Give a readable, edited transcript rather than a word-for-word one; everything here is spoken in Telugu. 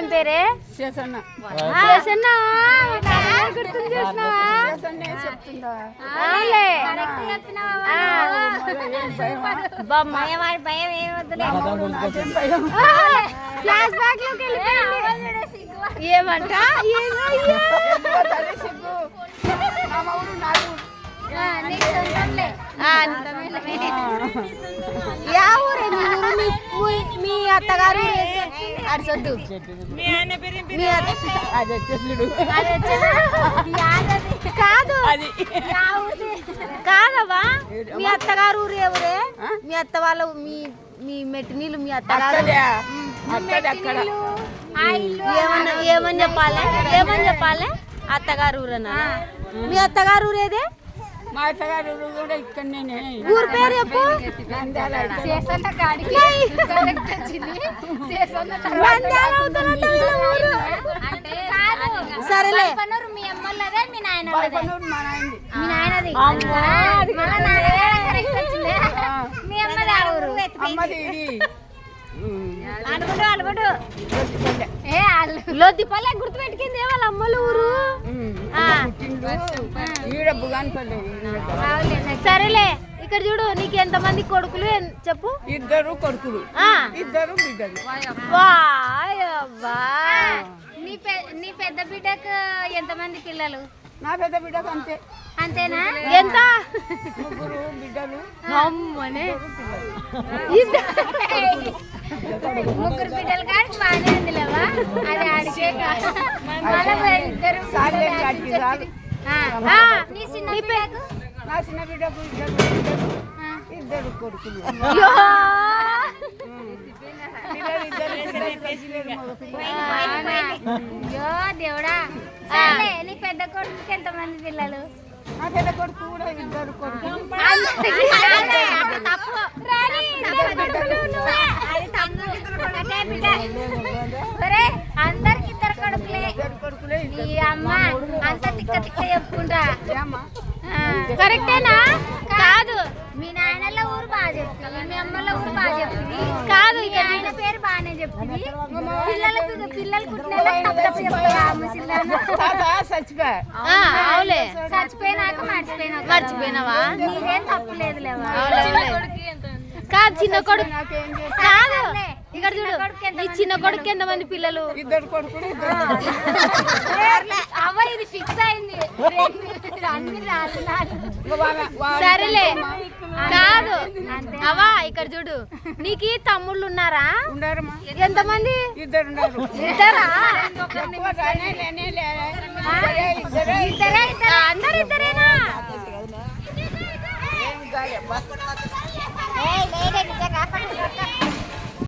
పేరే ఏమంట మీ అత్తగారు అరసొద్దు కాదు కాదవా మీ అత్తగారు ఊరు ఎవరే మీ అత్త వాళ్ళ మీ మెట్టినీళ్ళు మీ అత్తగారు ఏమని చెప్పాలి అత్తగారు ఊరన్నా మీ అత్తగారు ఊరేదే మా అత్తగారు కూడా ఇక్కడనే ఊరు పేరు చెప్పు సరేలే మీ అమ్మలదే మీ నాయనది మీ అమ్మది అనుకుంటు లోతిపల్లె గుర్తు పెట్టుకుంది వాళ్ళ అమ్మల ఊరు సరేలే ఇక్కడ చూడు నీకు ఎంతమంది కొడుకులు చెప్పు ఇద్దరు కొడుకులు ఇద్దరు బిడ్డలు నీ పెద్ద బిడ్డకు ఎంతమంది పిల్లలు నా పెద్ద బిడ్డకు అంతే అంతేనా ఎంత ముగ్గురు బిడ్డలు ముగ్గురు బిడ్డలు కానీ బాగానే ఉంది లేవా అది అడిగే ఇద్దరు నీ చిన్న బిడ్డకు నా చిన్న బిడ్డకు ఇద్దరు కొడుకులు అయ్యో దేవుడా నీ పెద్ద కొడుకుకి ఎంతమంది పిల్లలు నా పెద్ద కొడుకు కూడా ఇద్దరు కొడుకులు అందరికి ఇద్దరు కొడుకులే ఈ అమ్మ అంత తిక్క తిక్క చెప్పుకుంటా కరెక్టేనా కాదు మీ నాయనల ఊరు బాగా చెప్తుంది మీ అమ్మల ఊరు బాగా చెప్తుంది కాదు మీ ఆయన పేరు బాగానే చెప్తుంది పిల్లలు అవులే చచ్చిపోయినాక మర్చిపోయినావా నీదేం తప్పులేదు లేవా కాదు చిన్న కొడుకు కాదు ఇక్కడ చూడు నీ చిన్న కొడుకు ఎంతమంది పిల్లలు ఇద్దరు కొడుకులు అవ్వ ఇది ఫిక్స్ అయింది సరేలే కాదు అవా ఇక్కడ చూడు నీకు తమ్ముళ్ళు ఉన్నారా ఎంతమంది ఇద్దరా అందరు ఇద్దరేనా